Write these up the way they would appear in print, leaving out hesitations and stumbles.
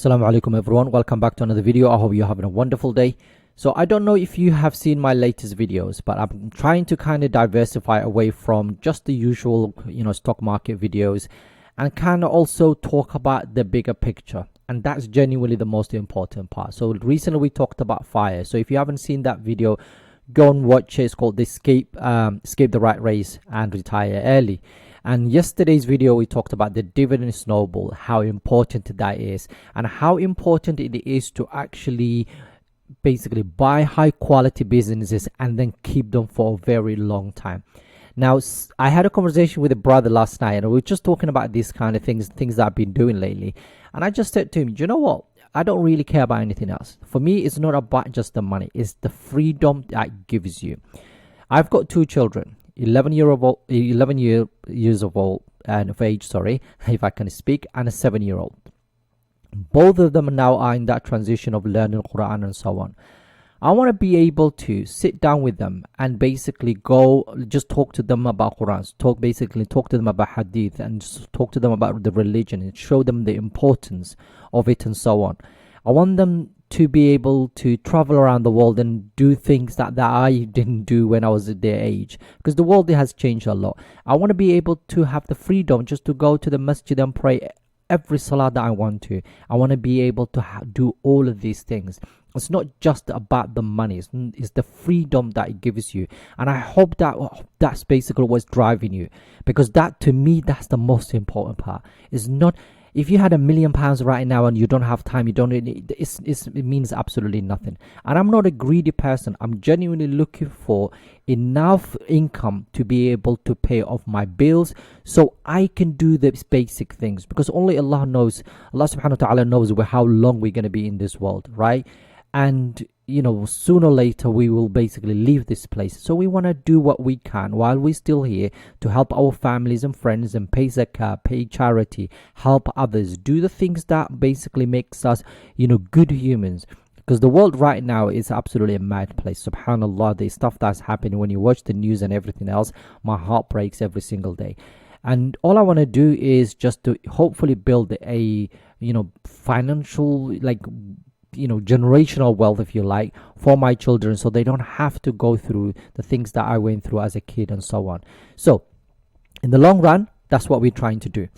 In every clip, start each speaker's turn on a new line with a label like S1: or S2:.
S1: Assalamu Alaikum everyone, welcome back to another video. I hope you're having a wonderful day. So I don't know if you have seen my latest videos, but I'm trying to kind of diversify away from just the usual, stock market videos and kind of also talk about the bigger picture. And that's genuinely the most important part. So recently we talked about fire. So if you haven't seen that video, go and watch it. It's called the Escape the Rat Race and Retire Early. And yesterday's video we talked about the dividend snowball, how important that is and how important it is to actually basically buy high quality businesses and then keep them for a very long time. Now, I had a conversation with a brother last night and we were just talking about these kind of things that I've been doing lately. And I just said to him, you know what? I don't really care about anything else. For me, it's not about just the money. It's the freedom that gives you. I've got two children. 11 years of old and of age, if I can speak, and a 7-year-old. Both of them now are in that transition of learning Quran and so on. I want to be able to sit down with them and basically just talk to them about Quran, talk to them about Hadith, and just talk to them about the religion and show them the importance of it and so on. I want them to be able to travel around the world and do things that I didn't do when I was at their age, because the world has changed a lot. I want to be able to have the freedom just to go to the masjid and pray every salah that I want to. I want to be able to do all of these things. It's not just about the money, it's the freedom that it gives you. And I hope that's basically what's driving you, because that, to me, that's the most important part. It's not if you had £1 million right now and you don't have time, it means absolutely nothing. And I'm not a greedy person. I'm genuinely looking for enough income to be able to pay off my bills so I can do these basic things, because only Allah subhanahu wa ta'ala knows how long we're going to be in this world, right? And sooner or later we will basically leave this place. So we want to do what we can while we're still here to help our families and friends and pay zakah, pay charity, help others, do the things that basically makes us, good humans. Because the world right now is absolutely a mad place. Subhanallah, the stuff that's happening when you watch the news and everything else, my heart breaks every single day. And all I want to do is just to hopefully build a, financial, generational wealth, if you like, for my children, so they don't have to go through the things that I went through as a kid and so on. So in the long run, that's what we're trying to do.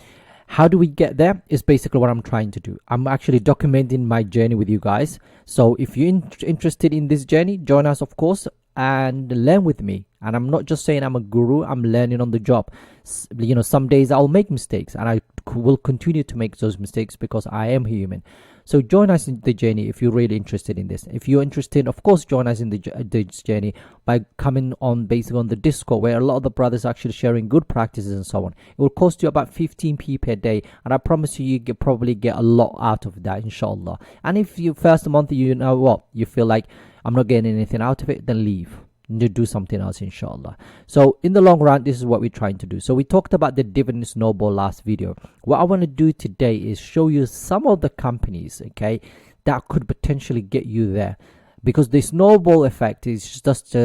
S1: How do we get there is basically what I'm trying to do. I'm actually documenting my journey with you guys. So if you're interested in this journey, join us, of course, and learn with me. And I'm not just saying I'm a guru, I'm learning on the job. Some days I'll make mistakes and I will continue to make those mistakes because I am human. So join us in the journey if you're really interested in this. If you're interested, of course, join us in this journey by coming on basically on the Discord, where a lot of the brothers are actually sharing good practices and so on. It will cost you about 15p per day, and I promise you probably get a lot out of that, inshallah. And if you first month, you feel like I'm not getting anything out of it, then leave. Do something else, inshallah. So in the long run, this is what we're trying to do. So we talked about the dividend snowball last video. What I want to do today is show you some of the companies, okay, that could potentially get you there, because the snowball effect is just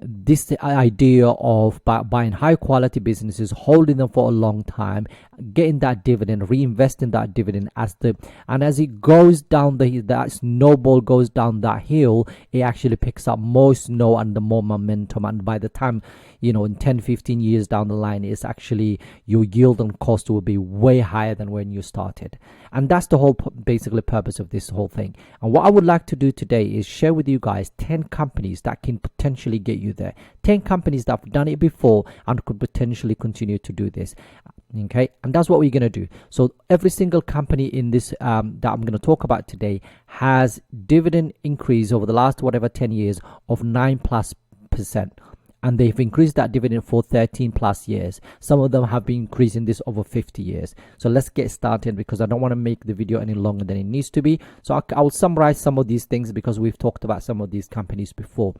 S1: this idea of buying high quality businesses, holding them for a long time, getting that dividend, reinvesting that dividend as it goes down that snowball goes down that hill, it actually picks up more snow and the more momentum, and by the time in 10-15 years down the line, it's actually your yield and cost will be way higher than when you started. And that's the whole basically purpose of this whole thing. And what I would like to do today is share with you guys 10 companies that can potentially get you there. 10 companies that have done it before and could potentially continue to do this. Okay, and that's what we're going to do. So every single company in this that I'm going to talk about today has dividend increase over the last 10 years of 9+%. And they've increased that dividend for 13 plus years. Some of them have been increasing this over 50 years. So let's get started, because I don't want to make the video any longer than it needs to be. So I'll summarize some of these things because we've talked about some of these companies before.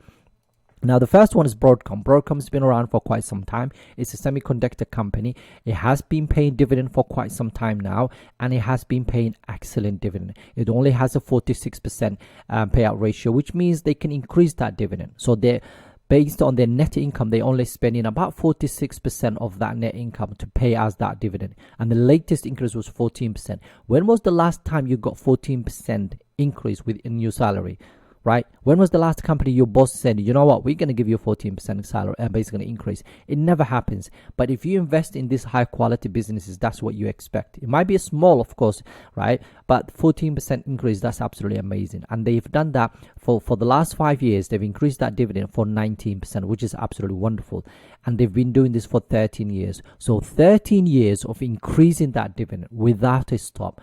S1: Now, the first one is Broadcom. Broadcom's been around for quite some time. It's a semiconductor company. It has been paying dividend for quite some time now, and it has been paying excellent dividend. It only has a 46% payout ratio, which means they can increase that dividend. So they're based on their net income, they only spending about 46% of that net income to pay as that dividend. And the latest increase was 14%. When was the last time you got 14% increase within your salary? Right? When was the last company your boss said, you know what, we're going to give you 14% salary and basically increase? It never happens. But if you invest in these high quality businesses, that's what you expect. It might be small, of course, right? But 14% increase, that's absolutely amazing. And they've done that for the last 5 years. They've increased that dividend for 19%, which is absolutely wonderful. And they've been doing this for 13 years. So 13 years of increasing that dividend without a stop.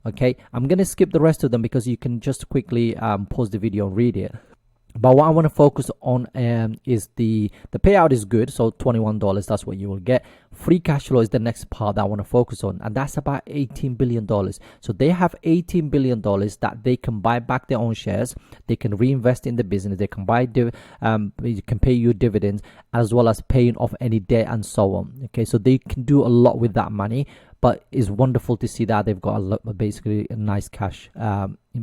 S1: Okay, I'm going to skip the rest of them because you can just quickly pause the video and read it. But what I want to focus on is the payout is good. So $21, that's what you will get. Free cash flow is the next part that I want to focus on. And that's about $18 billion. So they have $18 billion that they can buy back their own shares. They can reinvest in the business. They can you can pay you dividends as well as paying off any debt and so on. Okay, so they can do a lot with that money. But it's wonderful to see that they've got basically a nice cash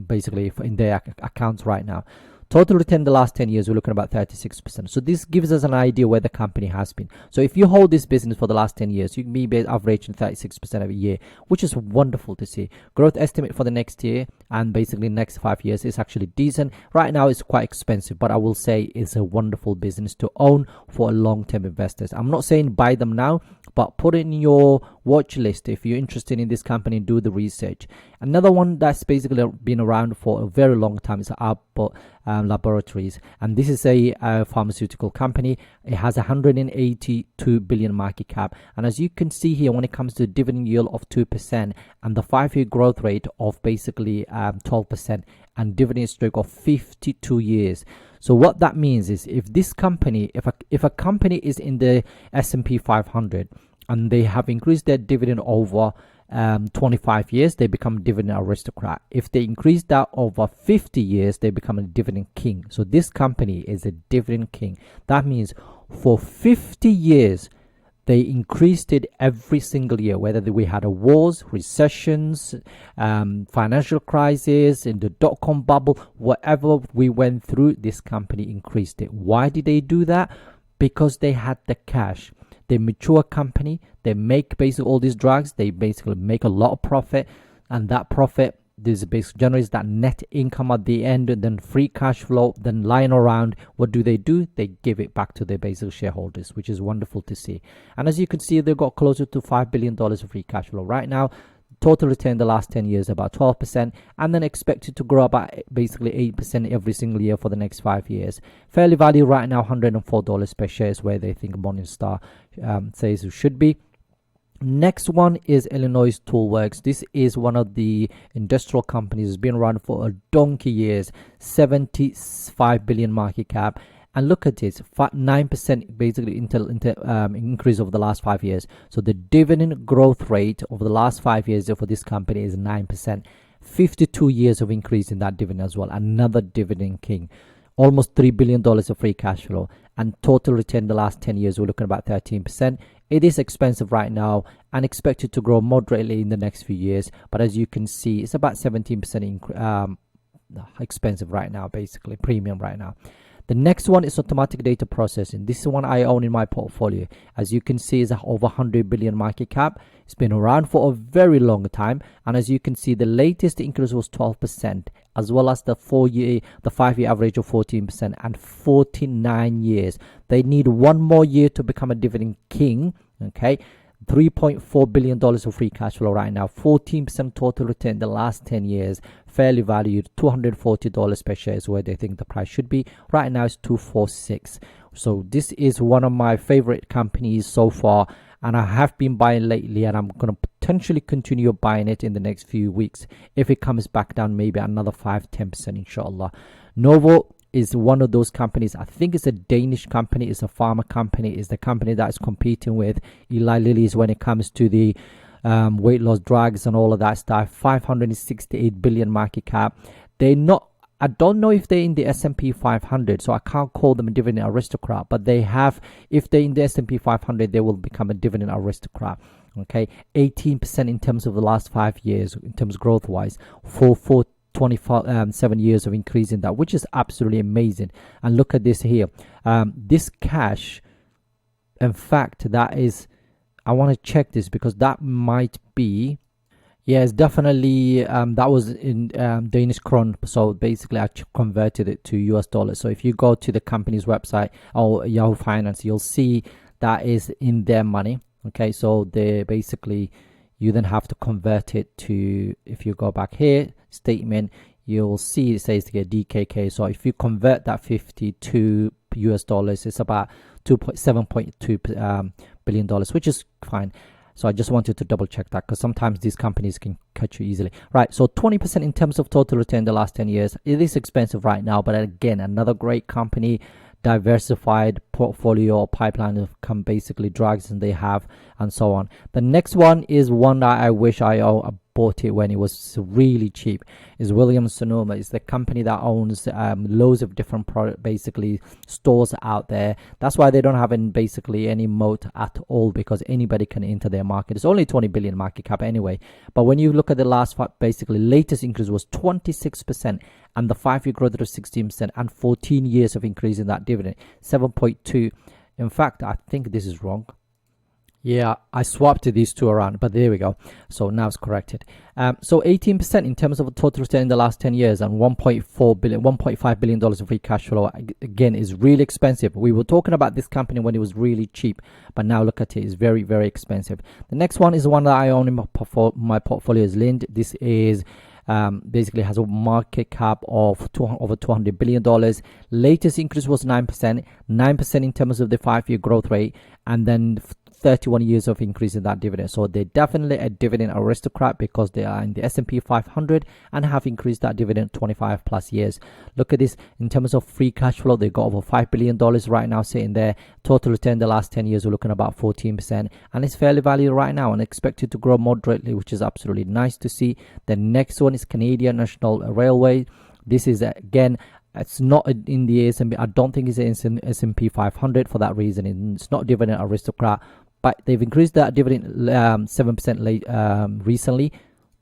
S1: basically in their accounts right now. Total return the last 10 years, we're looking at about 36%. So this gives us an idea where the company has been. So if you hold this business for the last 10 years, you can be averaging 36% every year, which is wonderful to see. Growth estimate for the next year and basically next 5 years is actually decent. Right now it's quite expensive, but I will say it's a wonderful business to own for long-term investors. I'm not saying buy them now, but put it in your watch list if you're interested in this company and do the research. Another one that's basically been around for a very long time is Apple Laboratories, and this is a pharmaceutical company. It has 182 billion market cap, and as you can see here, when it comes to dividend yield of 2% and the 5-year growth rate of basically 12% and dividend streak of 52 years. So what that means is if this company, if a company is in the S&P 500 and they have increased their dividend over 25 years, they become dividend aristocrat. If they increase that over 50 years, they become a dividend king. So this company is a dividend king. That means for 50 years, they increased it every single year, whether we had a wars, recessions, financial crisis, in the dot-com bubble, whatever we went through, this company increased it. Why did they do that? Because they had the cash. They mature company. They make basically all these drugs. They basically make a lot of profit, and that profit generates that net income at the end, and then free cash flow, then lying around. What do? They give it back to their basic shareholders, which is wonderful to see. And as you can see, they've got closer to $5 billion of free cash flow right now. Total return the last 10 years about 12%, and then expected to grow about basically 8% every single year for the next 5 years. Fairly value right now $104 per share is where they think Morningstar says it should be. Next one is Illinois Toolworks. This is one of the industrial companies. It's been around for a donkey years, 75 billion market cap. And look at this, 9% basically increase over the last 5 years. So the dividend growth rate over the last 5 years for this company is 9%. 52 years of increase in that dividend as well. Another dividend king. Almost $3 billion of free cash flow. And total return the last 10 years, we're looking at about 13%. It is expensive right now and expected to grow moderately in the next few years. But as you can see, it's about 17% expensive right now, basically premium right now. The next one is automatic data processing. This is one I own in my portfolio. As you can see, it's over 100 billion market cap. It's been around for a very long time. And as you can see, the latest increase was 12%, as well as the 5-year average of 14% and 49 years. They need one more year to become a dividend king. Okay. $3.4 billion of free cash flow right now, 14% total return the last 10 years, fairly valued, $240 per share is where they think the price should be. Right now it's $246. So this is one of my favorite companies so far, and I have been buying lately, and I'm going to potentially continue buying it in the next few weeks. If it comes back down, maybe another 5-10%, inshallah. Novo is one of those companies. I think it's a Danish company. It's a pharma company. It's the company that is competing with Eli Lilly's when it comes to the weight loss drugs and all of that stuff. 568 billion market cap. They're not, I don't know if they're in the S&P 500, so I can't call them a dividend aristocrat, but they have, if they're in the S&P 500, they will become a dividend aristocrat. Okay, 18% in terms of the last 5 years, in terms growth wise, for 7 years of increase in that, which is absolutely amazing. And look at this here. This cash, in fact, that is, I want to check this because that might be, yeah, it's definitely that was in Danish krone. So basically I converted it to US dollars. So if you go to the company's website or Yahoo Finance, you'll see that is in their money. Okay, so they basically, you then have to convert it to, if you go back here, statement, you'll see it says to get DKK. So if you convert that 52 US dollars, it's about 7.2 billion dollars, which is fine. So I just wanted to double check that because sometimes these companies can catch you easily. Right, so 20% in terms of total return the last 10 years. It is expensive right now, but again, another great company, diversified portfolio or pipeline of basically drugs, and they have, and so on. The next one is one that I wish I bought it when it was really cheap. Is Williams Sonoma. It's the company that owns loads of different basically stores out there. That's why they don't have basically any moat at all, because anybody can enter their market. It's only 20 billion market cap anyway. But when you look at the last basically latest increase was 26%, and the 5-year growth was 16%, and 14 years of increase in that dividend 7.2. In fact, I think this is wrong. Yeah, I swapped these two around, but there we go. So now it's corrected. So 18% in terms of total return in the last 10 years, and $1.5 billion of free cash flow. Again, is really expensive. We were talking about this company when it was really cheap, but now look at it, it's very, very expensive. The next one is the one that I own in my portfolio is Lind. This is basically has a market cap of over $200 billion. Latest increase was 9% in terms of the 5-year growth rate, and then 31 years of increase in that dividend. So they're definitely a dividend aristocrat because they are in the S&P 500 and have increased that dividend 25 plus years. Look at this in terms of free cash flow. They got over $5 billion right now sitting there. Total return the last 10 years, we're looking at about 14%, and it's fairly valued right now and expected to grow moderately, which is absolutely nice to see. The next one is Canadian National Railway. This is again, it's not in the S&P. I don't think it's in S&P 500 for that reason. It's not dividend aristocrat, but they've increased that dividend 7% recently,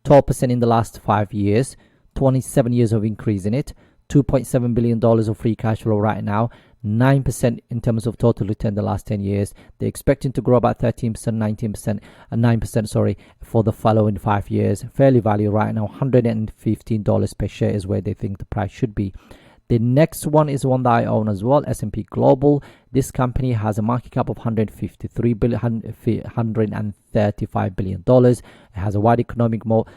S1: 12% in the last 5 years, 27 years of increase in it, $2.7 billion of free cash flow right now, 9% in terms of total return the last 10 years. They're expecting to grow about 13%, 19%, 9%, for the following 5 years. Fairly valued right now, $115 per share is where they think the price should be. The next one is one that I own as well, S&P Global. This company has a market cap of $135 billion. It has a wide economic moat.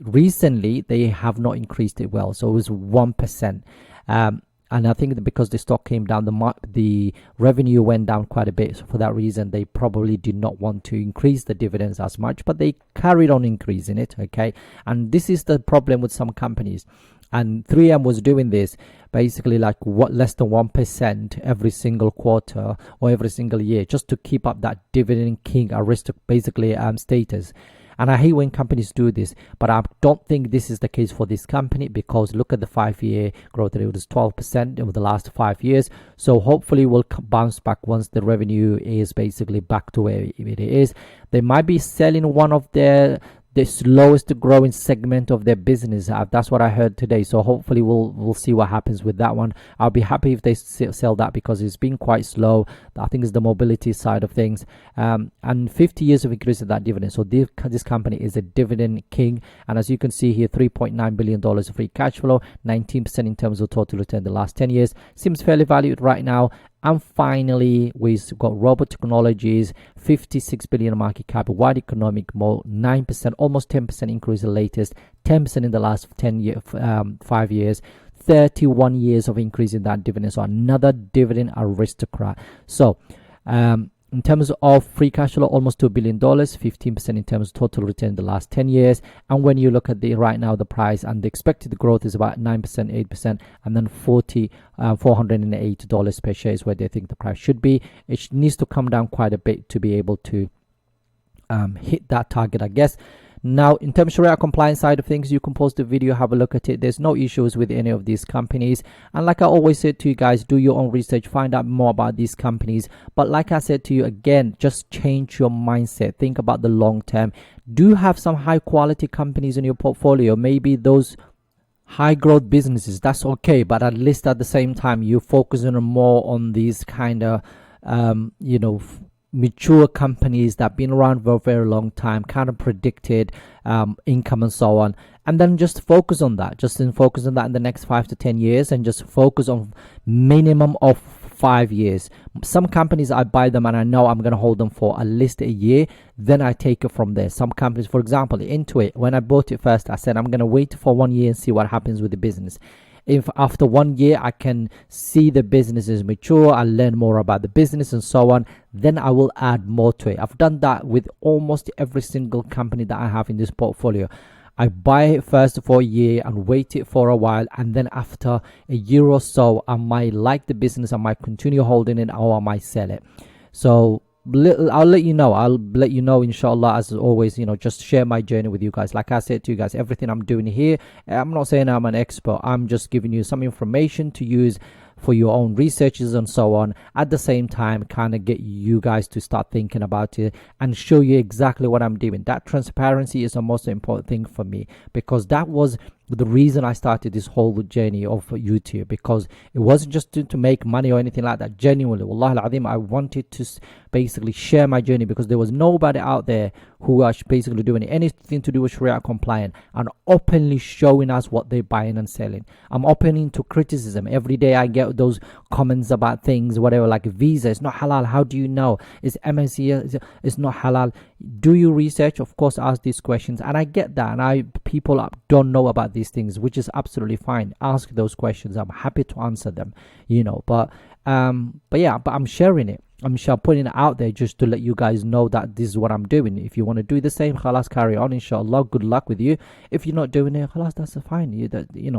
S1: Recently, they have not increased it well, so it was 1%. And I think that because the stock came down, the revenue went down quite a bit. So for that reason, they probably did not want to increase the dividends as much, but they carried on increasing it. Okay, and this is the problem with some companies. And 3M was doing this basically like less than 1% every single quarter or every single year, just to keep up that dividend king basically status. And I hate when companies do this, but I don't think this is the case for this company, because look at the 5-year growth rate. It was 12% over the last 5 years. So hopefully we'll bounce back once the revenue is basically back to where it is. They might be selling one of the slowest growing segment of their business. That's what I heard today. So hopefully we'll see what happens with that one. I'll be happy if they sell that, because it's been quite slow. I think it's the mobility side of things. And 50 years of increase in that dividend. So this company is a dividend king. And as you can see here, $3.9 billion of free cash flow, 19% in terms of total return the last 10 years. Seems fairly valued right now. And finally, we've got Robot Technologies, 56 billion market cap, wide economic moat, 9%, almost 10% increase the latest, 10% in the last 5 years, 31 years of increase in that dividend. So another dividend aristocrat. So in terms of free cash flow, almost $2 billion, 15% in terms of total return in the last 10 years. And when you look at right now, the price and the expected growth is about 9%, 8%, and then $408 per share is where they think the price should be. It needs to come down quite a bit to be able to hit that target, I guess. Now, in terms of Sharia compliance side of things, you can pause the video, have a look at it. There's no issues with any of these companies. And like I always said to you guys, do your own research, find out more about these companies. But like I said to you again, just change your mindset. Think about the long term. Do have some high quality companies in your portfolio. Maybe those high growth businesses, that's okay, but at least at the same time you focus on more on these kind of mature companies that have been around for a very long time, kind of predicted income and so on, and then just focus on that, focus on that in the next 5 to 10 years, and just focus on minimum of 5 years. Some companies I buy them and I know I'm going to hold them for at least a year, then I take it from there. Some companies, for example, Intuit, when I bought it first, I said I'm going to wait for 1 year and see what happens with the business. If after 1 year I can see the business is mature, I learn more about the business and so on, then I will add more to it. I've done that with almost every single company that I have in this portfolio. I buy it first for a year and wait it for a while, and then after a year or so I might like the business, I might continue holding it, or I might sell it. So I'll let you know, inshallah, as always, just share my journey with you guys. Like I said to you guys, everything I'm doing here, I'm not saying I'm an expert, I'm just giving you some information to use for your own researches and so on. At the same time, kind of get you guys to start thinking about it and show you exactly what I'm doing. That transparency is the most important thing for me, because that was the reason I started this whole journey of YouTube, because it wasn't just to make money or anything like that. Genuinely, wallahi al-azim, I wanted to basically share my journey, because there was nobody out there who are basically doing anything to do with Sharia compliant and openly showing us what they're buying and selling. I'm open to criticism. Every day I get those comments about things, whatever, like Visa, it's not halal. How do you know? Is MSC, it's not halal? Do you research? Of course, ask these questions, and I get that, and people don't know about these things, which is absolutely fine. Ask those questions, I'm happy to answer them, but I'm sharing it. I'm putting it out there just to let you guys know that this is what I'm doing. If you want to do the same, khalas, carry on, inshallah, good luck with you. If you're not doing it, khalas, that's fine.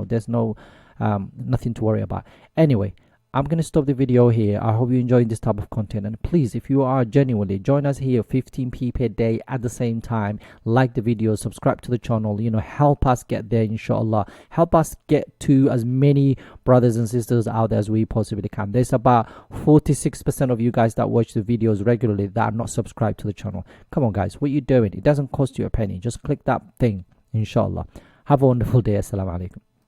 S1: There's no nothing to worry about. Anyway, I'm going to stop the video here. I hope you enjoyed this type of content, and please, if you are genuinely, join us here 15p per day. At the same time, like the video, subscribe to the channel, help us get there, inshallah. Help us get to as many brothers and sisters out there as we possibly can. There's about 46% of you guys that watch the videos regularly that are not subscribed to the channel. Come on guys, what are you doing? It doesn't cost you a penny. Just click that thing, inshallah. Have a wonderful day. Assalamu Alaikum.